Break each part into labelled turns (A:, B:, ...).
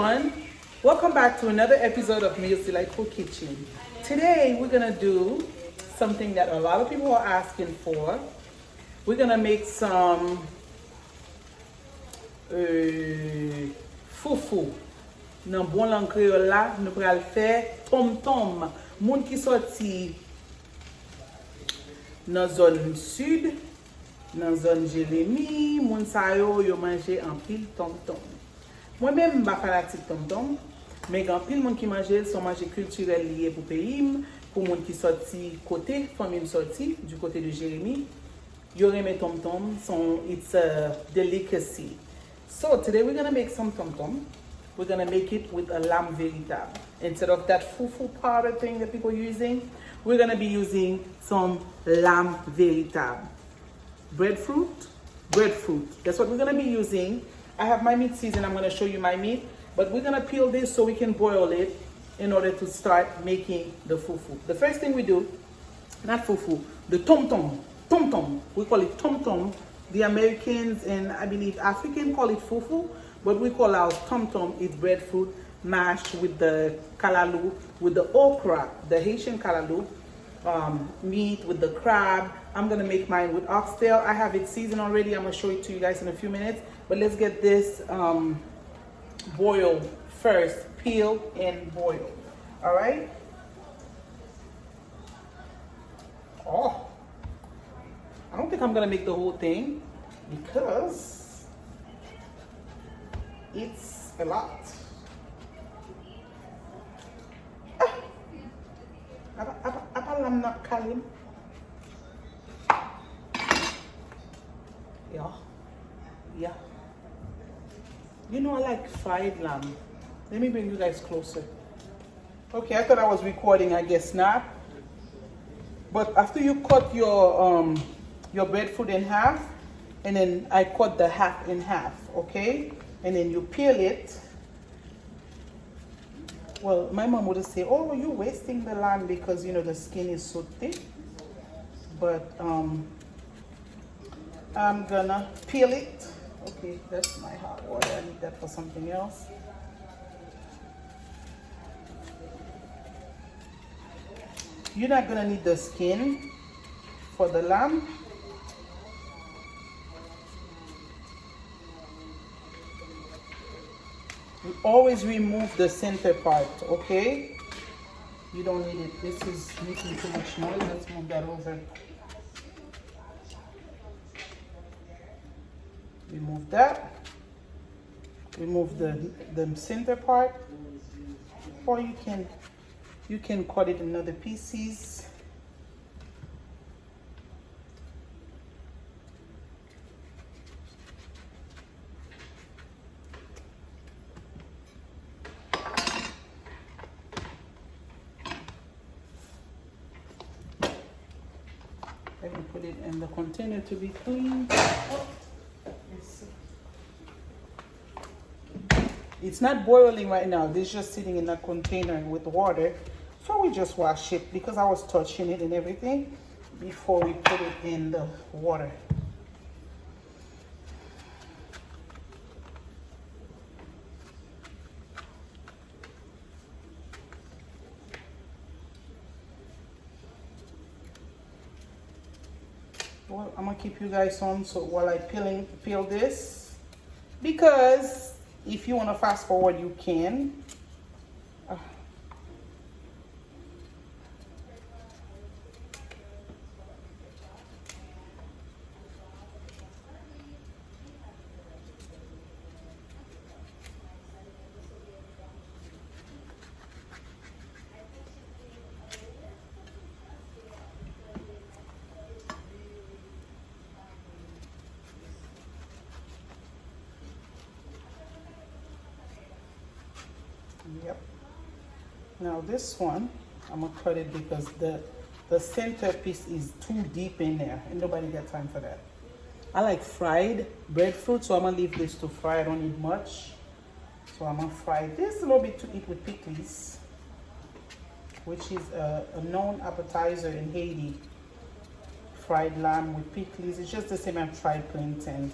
A: everyone. Welcome back to another episode of Meals Delightful Kitchen. Today we're gonna do something that a lot of people are asking for. We're gonna make some fufu. Nan bon lang créole la, nous pral faire tomtom. Moun ki sorti nan zone sud, nan zone Jérémy, moun sa yo manje en pile tomtom. Moi-même, je suis fanatique tomtom, mais il pile moun qui mange, son manger culturel lié pour pays, pour moun qui sorti côté, famille sorti du côté de Jérémy. Yo reme tomtom, it's a delicacy. So today we're gonna make some tomtom. We're gonna make it with a lamb véritable. Instead of that fufu powder thing that people are using, we're gonna be using some lamb véritable. Breadfruit. That's what we're gonna be using. I have my meat seasoned. I'm gonna show you my meat, but we're gonna peel this so we can boil it in order to start making the fufu. The first thing we do, not fufu, the tomtom. We call it tomtom. The Americans and I believe African call it fufu, but we call ours tomtom. It's breadfruit mashed with the kalaloo, with the okra, the Haitian kalaloo, meat with the crab. I'm gonna make mine with oxtail. I have it seasoned already. I'm gonna show it to you guys in a few minutes. But let's get this boiled first, peel and boil. All right. Oh, I don't think I'm gonna make the whole thing because it's a lot. I'm not calling. Yeah. You know I like fried lamb. Let me bring you guys closer. Okay, I thought I was recording. I guess not. But after you cut your breadfruit in half, and then I cut the half in half, okay? And then you peel it. Well, my mom would say, "Oh, you're wasting the lamb because you know the skin is so thick." But I'm gonna peel it. Okay, that's my hot water. I need that for something else. You're not gonna need the skin for the lamb. You always remove the center part, okay? You don't need it. This is making too much noise. Let's move that over. Remove that. Remove the center part, or you can cut it in other pieces. I can put it in the container to be cleaned. Oh. It's not boiling right now. This is just sitting in a container with water. So we just wash it because I was touching it and everything before we put it in the water. Well, I'm gonna keep you guys on so while I peel this, because if you want to fast forward, you can. Yep. Now this one, I'm gonna cut it because the center piece is too deep in there and nobody got time for that. I like fried breadfruit, so I'm gonna leave this to fry. I don't need much. So I'm gonna fry this a little bit to eat with pickles, which is a known appetizer in Haiti. Fried lamb with pickles. It's just the same as fried plantain.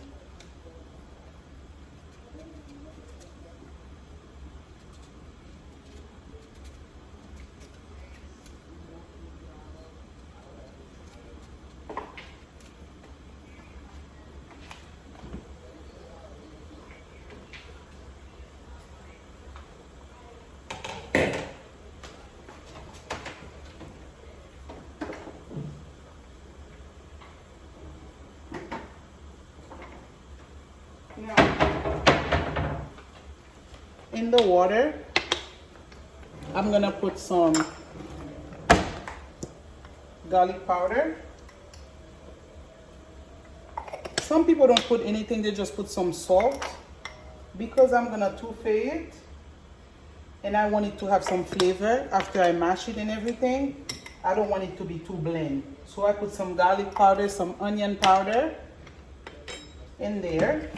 A: in the water, I'm gonna put some garlic powder. Some people don't put anything, they just put some salt. Because I'm gonna touffe it and I want it to have some flavor after I mash it and everything, I don't want it to be too bland. So I put some garlic powder, some onion powder in there.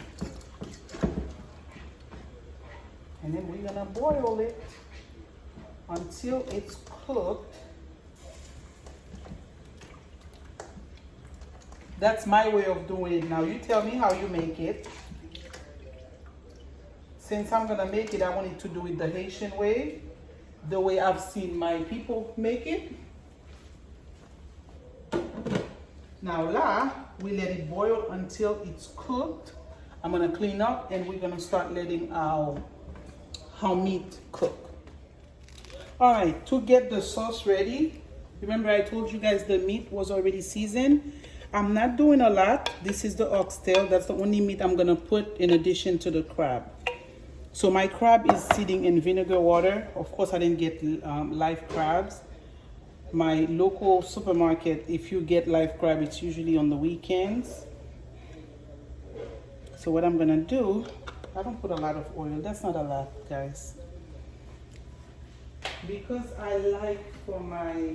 A: And then we're gonna boil it until it's cooked. That's my way of doing it. Now you tell me how you make it. Since I'm gonna make it, I want it to do it the Haitian way, the way I've seen my people make it. Now we let it boil until it's cooked. I'm gonna clean up and we're gonna start letting our meat cook. All right, to get the sauce ready, remember I told you guys the meat was already seasoned. I'm not doing a lot. This is the oxtail. That's the only meat I'm gonna put in addition to the crab. So my crab is sitting in vinegar water. Of course, I didn't get live crabs. My local supermarket, if you get live crab, it's usually on the weekends. So what I'm gonna do, I don't put a lot of oil. That's not a lot, guys. Because I like for my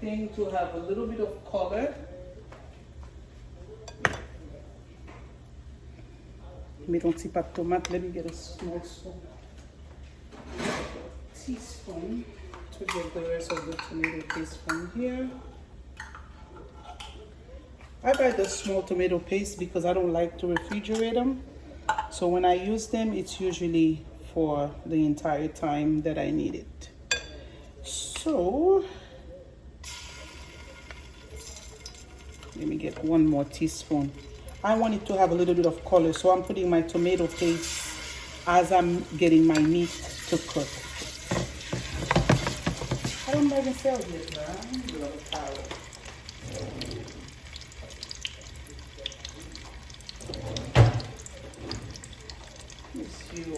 A: thing to have a little bit of color. Mettons petit pas de tomate. Let me get a small teaspoon to get the rest of the tomato paste from here. I buy the small tomato paste because I don't like to refrigerate them. So when I use them, it's usually for the entire time that I need it. So let me get one more teaspoon. I want it to have a little bit of color, so I'm putting my tomato paste as I'm getting my meat to cook. I don't buy myself yet, man. I need a little towel. Miss you.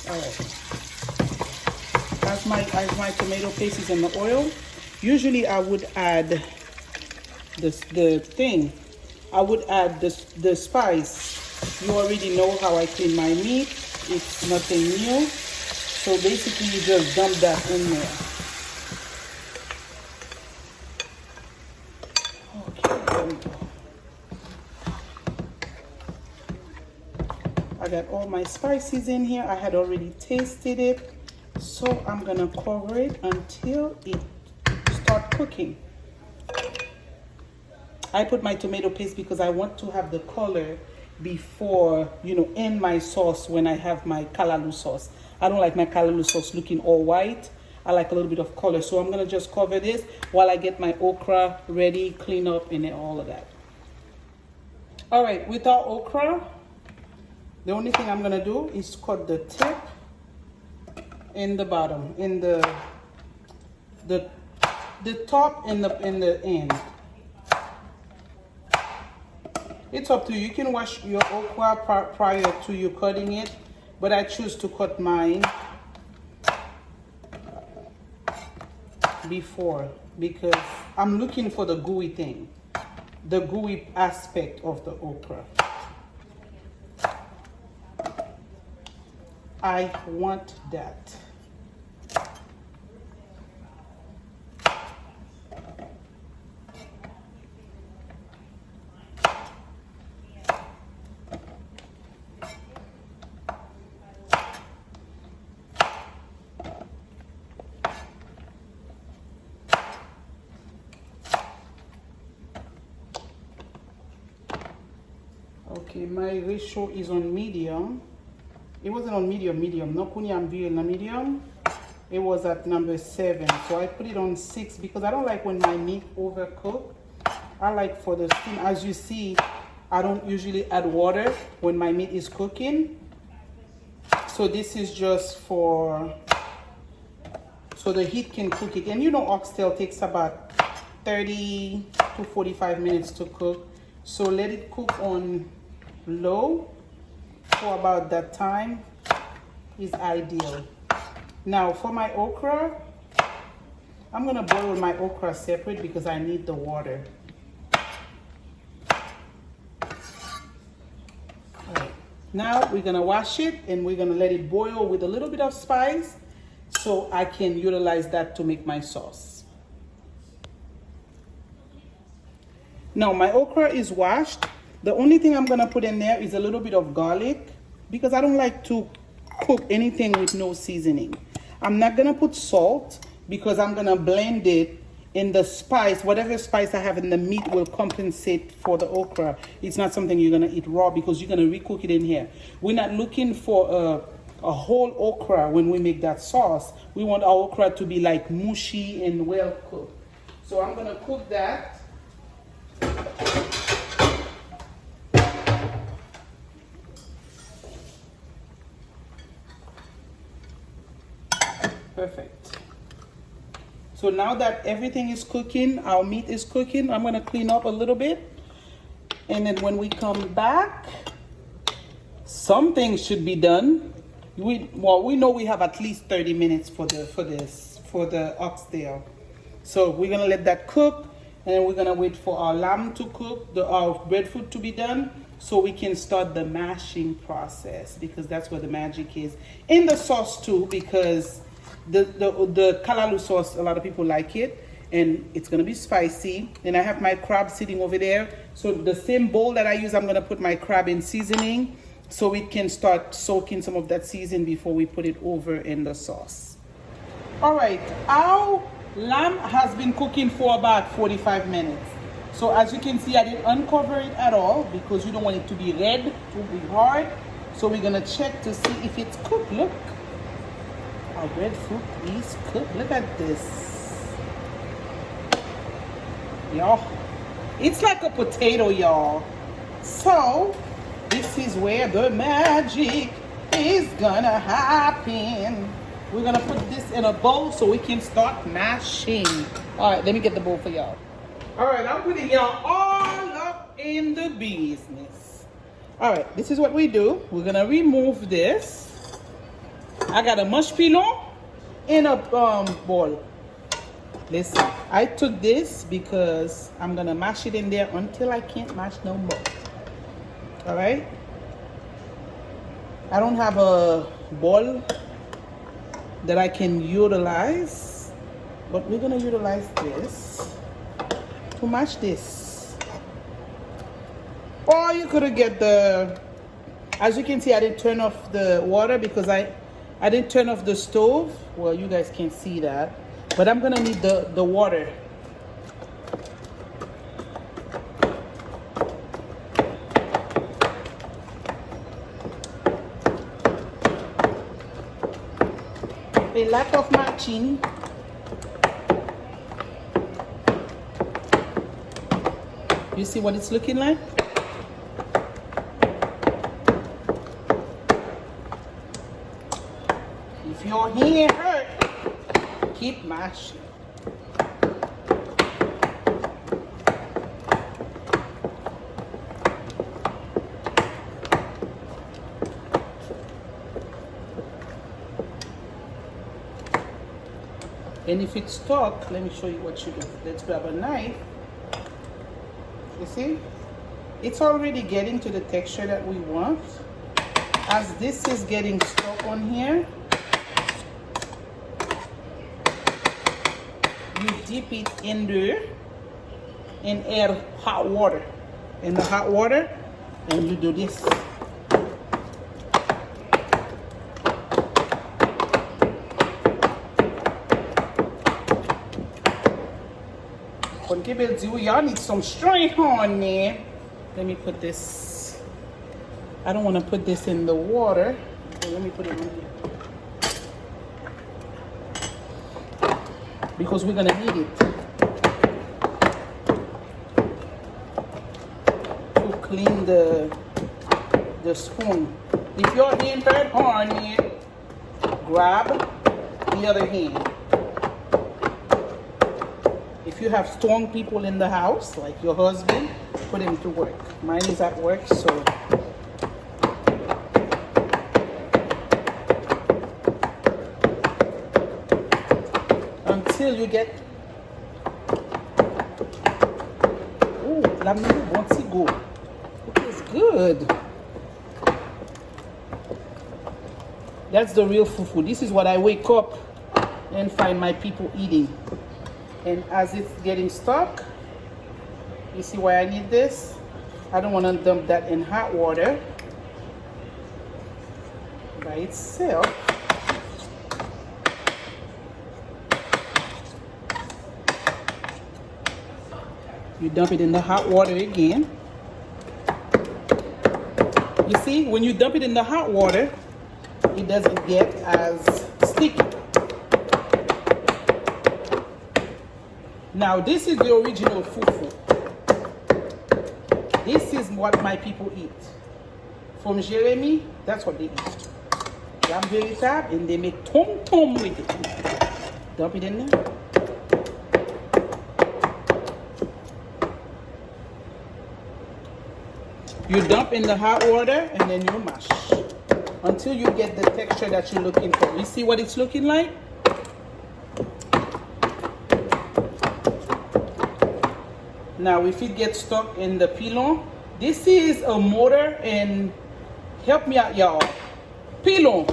A: All right. As my tomato paste is in the oil, usually I would add I would add the spice. You already know how I clean my meat. It's nothing new. So basically you just dump that in there. Okay, there we go. I got all my spices in here. I had already tasted it. So I'm gonna cover it until it starts cooking. I put my tomato paste because I want to have the color before, in my sauce when I have my kalaloo sauce. I don't like my kalaloo sauce looking all white. I like a little bit of color. So I'm going to just cover this while I get my okra ready, clean up, and all of that. All right, with our okra, the only thing I'm going to do is cut the tip in the bottom, in the top and the end. It's up to you. You can wash your okra prior to you cutting it, but I choose to cut mine before because I'm looking for the gooey thing, the gooey aspect of the okra. I want that. Okay, my ratio is on medium. It wasn't on medium. No kunyambi in medium. It was at number 7. So I put it on 6 because I don't like when my meat overcooked. I like for the steam. As you see, I don't usually add water when my meat is cooking. So this is just so the heat can cook it. And oxtail takes about 30 to 45 minutes to cook. So let it cook on low for about that time is ideal. Now for my okra, I'm gonna boil my okra separate because I need the water. All right. Now we're gonna wash it and we're gonna let it boil with a little bit of spice so I can utilize that to make my sauce. Now my okra is washed. The only thing I'm gonna put in there is a little bit of garlic because I don't like to cook anything with no seasoning. I'm not gonna put salt because I'm gonna blend it in the spice. Whatever spice I have in the meat will compensate for the okra. It's not something you're gonna eat raw because you're gonna recook it in here. We're not looking for a whole okra when we make that sauce. We want our okra to be like mushy and well cooked. So I'm gonna cook that. Perfect. So now that everything is cooking, our meat is cooking, I'm gonna clean up a little bit. And then when we come back, something should be done. We know we have at least 30 minutes for the oxtail. So we're gonna let that cook, and then we're gonna wait for our lamb to cook, our breadfruit to be done, so we can start the mashing process, because that's where the magic is. In the sauce too, because the kalalu sauce, a lot of people like it, and it's gonna be spicy. And I have my crab sitting over there. So the same bowl that I use, I'm gonna put my crab in seasoning so it can start soaking some of that seasoning before we put it over in the sauce. All right, our lamb has been cooking for about 45 minutes. So as you can see, I didn't uncover it at all because you don't want it to be red, to be hard. So we're gonna check to see if it's cooked. Look, our breadfruit is cooked. Look at this. Y'all, it's like a potato, y'all. So this is where the magic is gonna happen. We're gonna put this in a bowl so we can start mashing. All right, let me get the bowl for y'all. All right, I'm putting y'all all up in the business. All right, this is what we do. We're gonna remove this. I got a mush pilon in a bowl. Listen, I took this because I'm gonna mash it in there until I can't mash no more. All right. I don't have a bowl that I can utilize, but we're gonna utilize this to mash this. Or you could get as you can see, I didn't turn off the water because I didn't turn off the stove. Well, you guys can't see that, but I'm gonna need the water. A lack of matching. You see what it's looking like? If your hand hurt, keep mashing. And if it's stuck, let me show you what you do. Let's grab a knife. You see? It's already getting to the texture that we want. As this is getting stuck on here, you dip it in there and add hot water. In the hot water, and you do this. Y'all need some strength on there. Let me put this. I don't want to put this in the water. So let me put it in here. Because we're gonna need it to clean the spoon. If your hand hurt on it, grab the other hand. If you have strong people in the house, like your husband, put him to work. Mine is at work, so until you get once it go. It is good. That's the real fufu. This is what I wake up and find my people eating. And as it's getting stuck, you see why I need this? I don't want to dump that in hot water by itself. You dump it in the hot water again. You see, when you dump it in the hot water, it doesn't get as sticky. Now, this is the original fufu. This is what my people eat. From Jeremy, that's what they eat. Lamb veritable, and they make tom-tom with it. Dump it in there. You dump in the hot water and then you mash until you get the texture that you're looking for. You see what it's looking like? Now, if it gets stuck in the pilon, this is a mortar, and help me out, y'all. Pilon.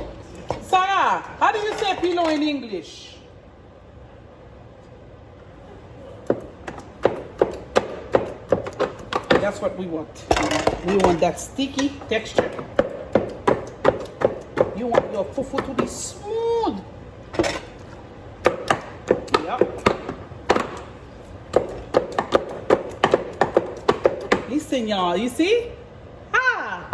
A: Sarah, how do you say pilon in English? That's what we want. We want that sticky texture. You want your fufu to be smooth. Yep. Listen, y'all, you see? Ah!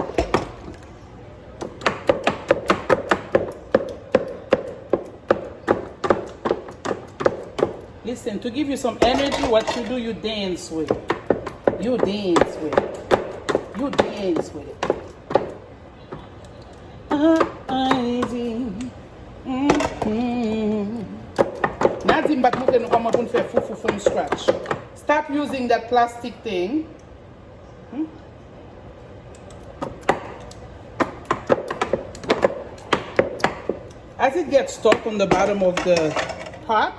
A: Listen, to give you some energy, what you do, you dance with it. You dance with it. You dance with it. Nothing but you come up and fufu from scratch. Stop using that plastic thing. As it gets stuck on the bottom of the pot,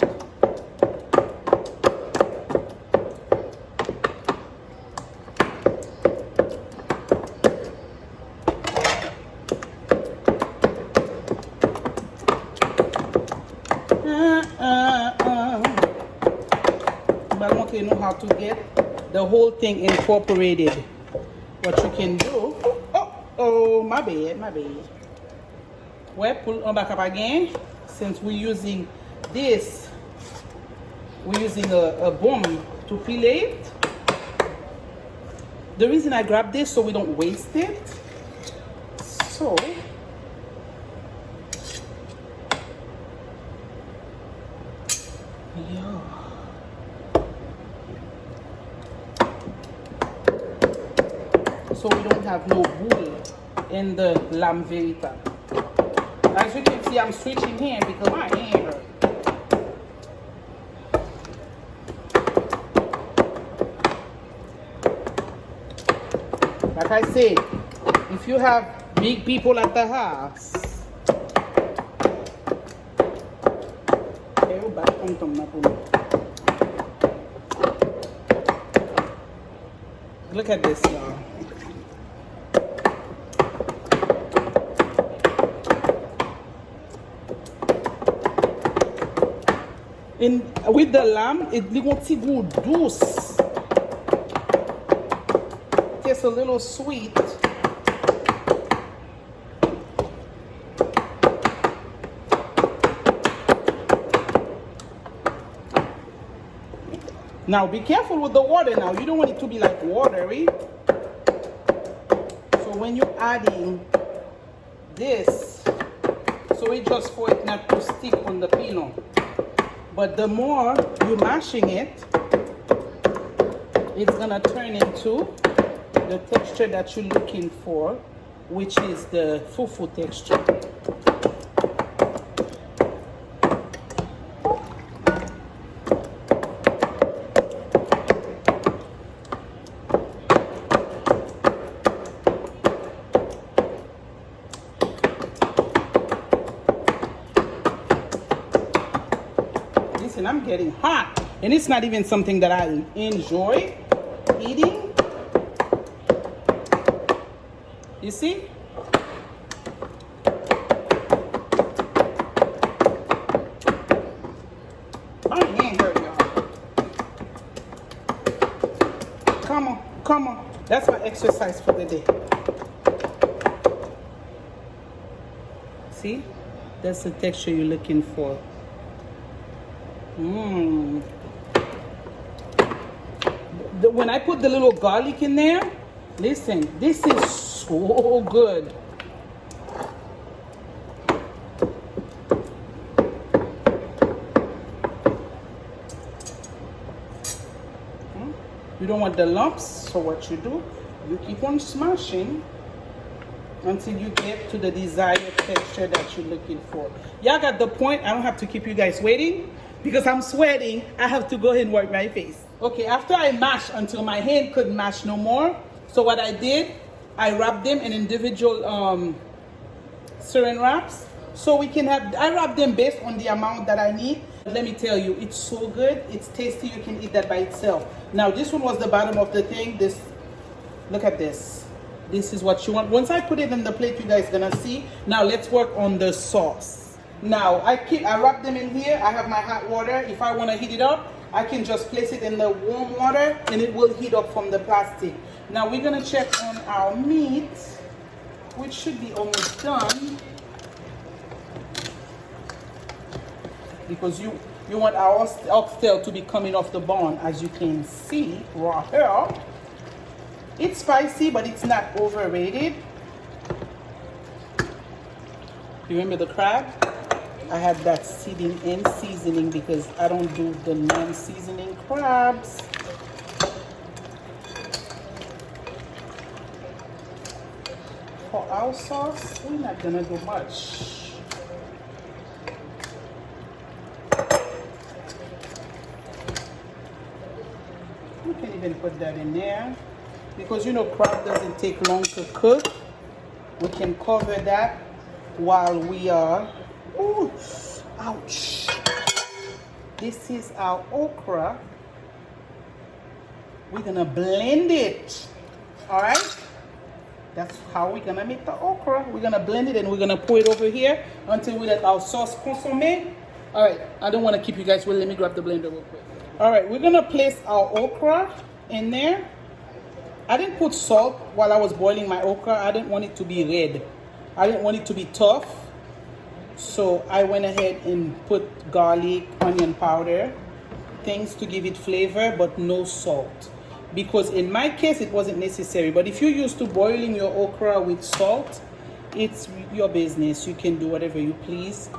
A: but I want you to know how to get the whole thing incorporated. What you can do, oh, my bad. Well, pull on back up again. Since we're using this, we're using a bomb to peel it. The reason I grabbed this so we don't waste it. So, yeah. So we don't have no boule in the lamb veritable. As you can see, I'm switching hand because my hand hurt. Like I said, if you have big people at the house, look at this, y'all. With the lamb, it won't see good juice. Tastes a little sweet. Now be careful with the water now. You don't want it to be like watery. So when you're adding this, so it's just for it not to stick on the pilon. But the more you're mashing it, it's gonna turn into the texture that you're looking for, which is the fufu texture. Listen, I'm getting hot. And it's not even something that I enjoy eating. You see? My hand hurt, y'all. Come on, come on. That's my exercise for the day. See? That's the texture you're looking for. When I put the little garlic in there, listen, this is so good. You don't want the lumps, so what you do, you keep on smashing until you get to the desired texture that you're looking for. Y'all got the point? I don't have to keep you guys waiting because I'm sweating. I have to go ahead and wipe my face. Okay, after I mash until my hand couldn't mash no more, so what I did, I wrapped them in individual saran wraps so we can have, I wrap them based on the amount that I need. Let me tell you, it's so good, it's tasty, you can eat that by itself. Now this one was the bottom of the thing. This, look at this. This is what you want. Once I put it in the plate, you guys gonna see. Now let's work on the sauce. Now I wrap them in here. I have my hot water. If I wanna heat it up, I can just place it in the warm water and it will heat up from the plastic. Now we're gonna check on our meat, which should be almost done. Because you want our oxtail to be coming off the bone, as you can see right here. It's spicy, but it's not overrated. You remember the crab? I had that seeding and seasoning because I don't do the non-seasoning crabs. For our sauce, we're not gonna do much. We can even put that in there because you know crab doesn't take long to cook. We can cover that while we are, ooh, ouch. This is our okra. We're gonna blend it, all right? That's how we're gonna make the okra. We're gonna blend it and we're gonna pour it over here until we let our sauce consomme. All right, I don't wanna keep you guys waiting. Let me grab the blender real quick. All right, we're gonna place our okra in there. I didn't put salt while I was boiling my okra. I didn't want it to be red. I didn't want it to be tough. So I went ahead and put garlic, onion powder, things to give it flavor, but no salt. Because in my case, it wasn't necessary. But if you're used to boiling your okra with salt, it's your business. You can do whatever you please.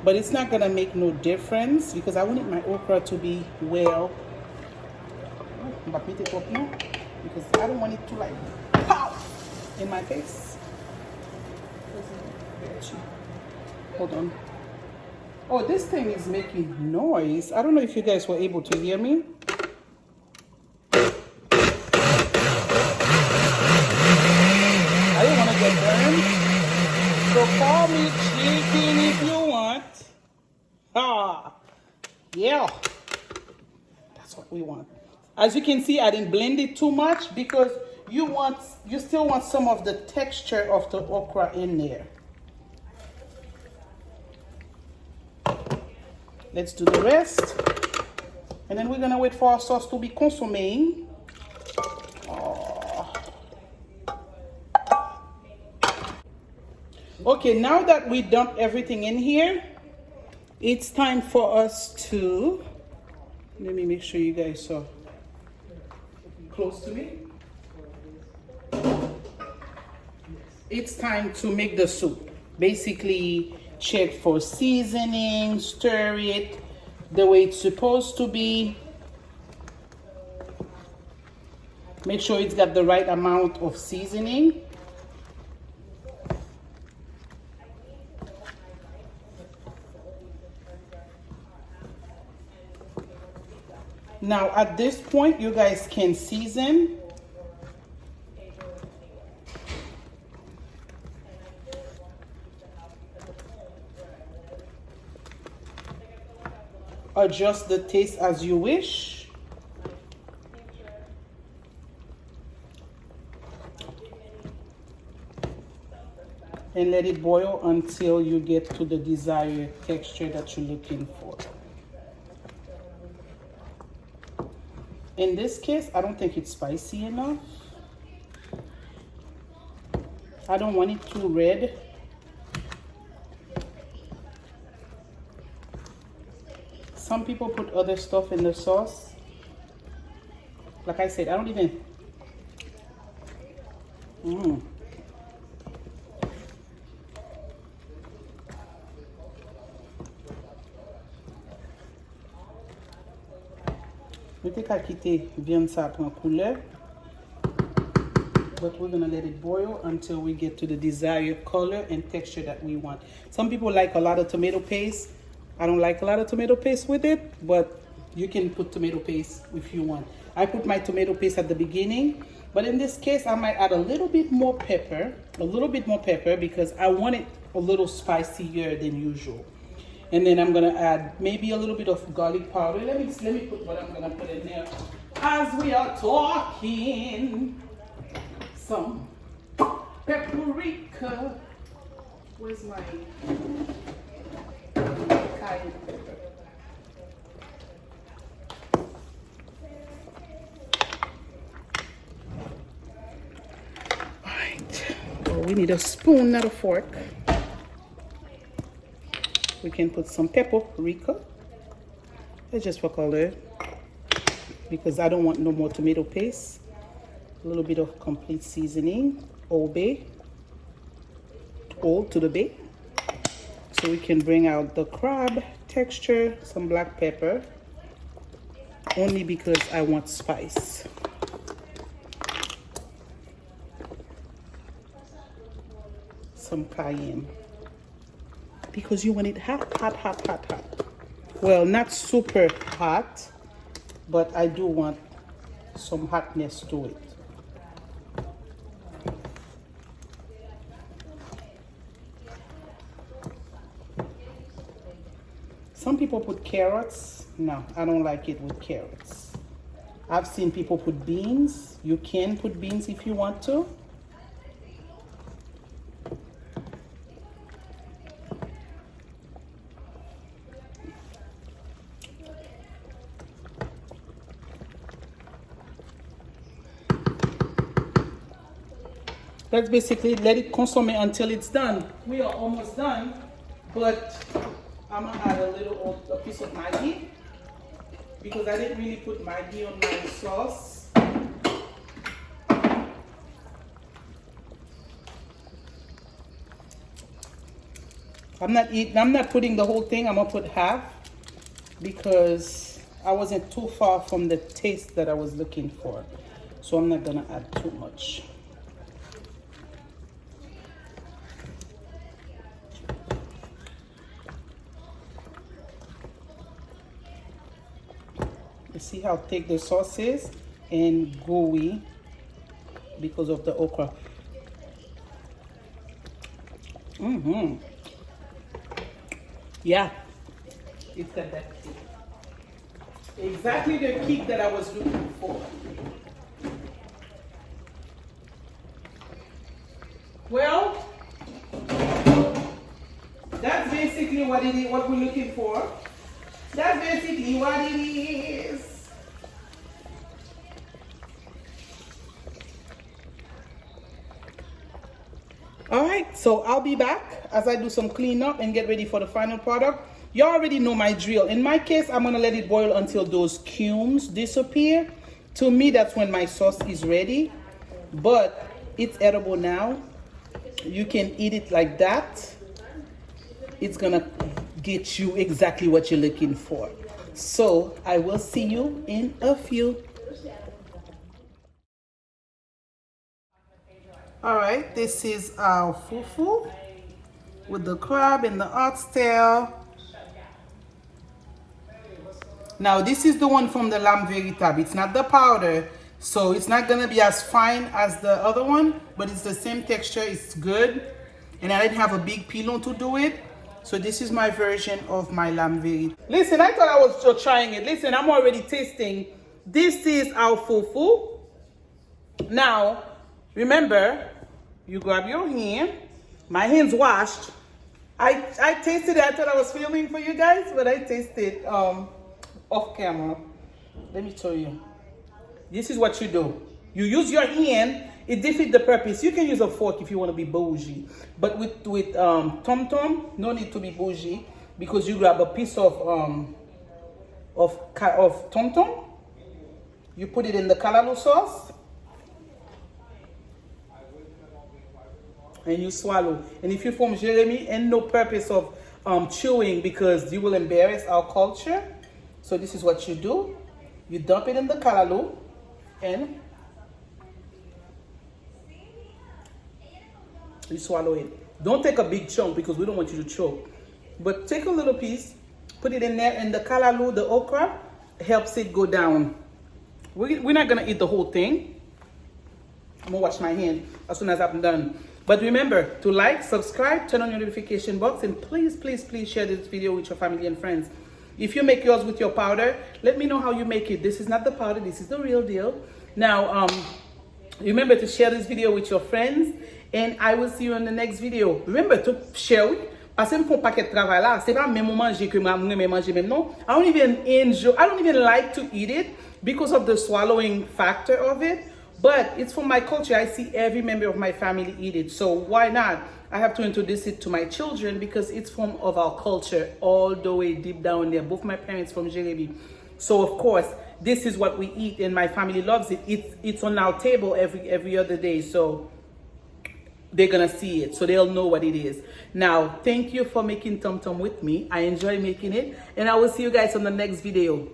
A: But it's not gonna make no difference because I wanted my okra to be well. Because I don't want it to like pow in my face. Hold on. Oh, this thing is making noise. I don't know if you guys were able to hear me. I didn't want to get burned. So call me chicken if you want. Ah, yeah. That's what we want. As you can see, I didn't blend it too much because you still want some of the texture of the okra in there. Let's do the rest. And then we're gonna wait for our sauce to be consommé. Oh. Okay, now that we dumped everything in here, it's time for us to, let me make sure you guys are close to me. It's time to make the soup. Basically, check for seasoning, stir it the way it's supposed to be. Make sure it's got the right amount of seasoning. Now at this point, you guys can season. adjust the taste as you wish. And let it boil until you get to the desired texture that you're looking for. In this case, I don't think it's spicy enough. I don't want it too red. Some people put other stuff in the sauce. Like I said, I don't even... Je vais quitter viande ça prend couleur. But we're gonna let it boil until we get to the desired color and texture that we want. Some people like a lot of tomato paste. I don't like a lot of tomato paste with it, but you can put tomato paste if you want. I put my tomato paste at the beginning, but in this case, I might add a little bit more pepper, because I want it a little spicier than usual. And then I'm gonna add maybe a little bit of garlic powder. Let me put what I'm gonna put in there as we are talking. Some paprika. Where's my cayenne pepper? All right. Oh, we need a spoon, not a fork. We can put some paprika. That's just for color, because I don't want no more tomato paste. A little bit of complete seasoning, Old Bay, Old to the Bay, so we can bring out the crab texture. Some black pepper, only because I want spice. Some cayenne, because you want it hot, hot, hot, hot, hot. Well, not super hot, but I do want some hotness to it. Some people put carrots. No, I don't like it with carrots. I've seen people put beans. You can put beans if you want to. Let's basically let it consume until it's done. We are almost done, but I'm gonna add a piece of Maggi, because I didn't really put Maggi on my sauce. I'm not putting the whole thing. I'm gonna put half, because I wasn't too far from the taste that I was looking for. So I'm not gonna add too much. You see how thick the sauce is and gooey because of the okra. Yeah, it's got that kick. Exactly the kick that I was looking for. Well, that's basically what it is, what we're looking for. That's basically what it is. All right, so I'll be back as I do some cleanup and get ready for the final product. You already know my drill. In my case, I'm gonna let it boil until those cumes disappear. To me, that's when my sauce is ready, but it's edible now. You can eat it like that. It's gonna get you exactly what you're looking for. So I will see you in a few. All right, this is our fufu with the crab and the oxtail. Now this is the one from the lamb veritable. It's not the powder, so it's not gonna be as fine as the other one, but it's the same texture. It's good, and I didn't have a big pilon to do it. So this is my version of my lamb veri. Listen, I thought I was just trying it. Listen, I'm already tasting. This is our fufu. Now, remember, you grab your hand. My hand's washed. I tasted it. I thought I was filming for you guys, but I tasted off camera. Let me show you. This is what you do. You use your hand. It defeats the purpose. You can use a fork if you want to be bougie. But with Tom, no need to be bougie, because you grab a piece of Tom. You put it in the callaloo sauce. And you swallow. And if you're from Jeremy, and no purpose of chewing, because you will embarrass our culture. So this is what you do. You dump it in the callaloo and you swallow it. Don't take a big chunk because we don't want you to choke. But take a little piece, put it in there, and the callaloo, the okra, helps it go down. We're not gonna eat the whole thing. I'm gonna wash my hand as soon as I'm done. But remember to like, subscribe, turn on your notification box, and please, please, please share this video with your family and friends. If you make yours with your powder, let me know how you make it. This is not the powder, this is the real deal. Now, remember to share this video with your friends, and I will see you in the next video. Remember to share it. Parce que me font paquet de travail là, c'est pas même manger que moi manger même non. I don't even like to eat it because of the swallowing factor of it. But it's from my culture. I see every member of my family eat it. So why not? I have to introduce it to my children because it's from of our culture all the way deep down there. Both my parents from Jerebi. So of course, this is what we eat and my family loves it. It's on our table every other day. So they're gonna see it. So they'll know what it is. Now, thank you for making Tom Tom with me. I enjoy making it. And I will see you guys on the next video.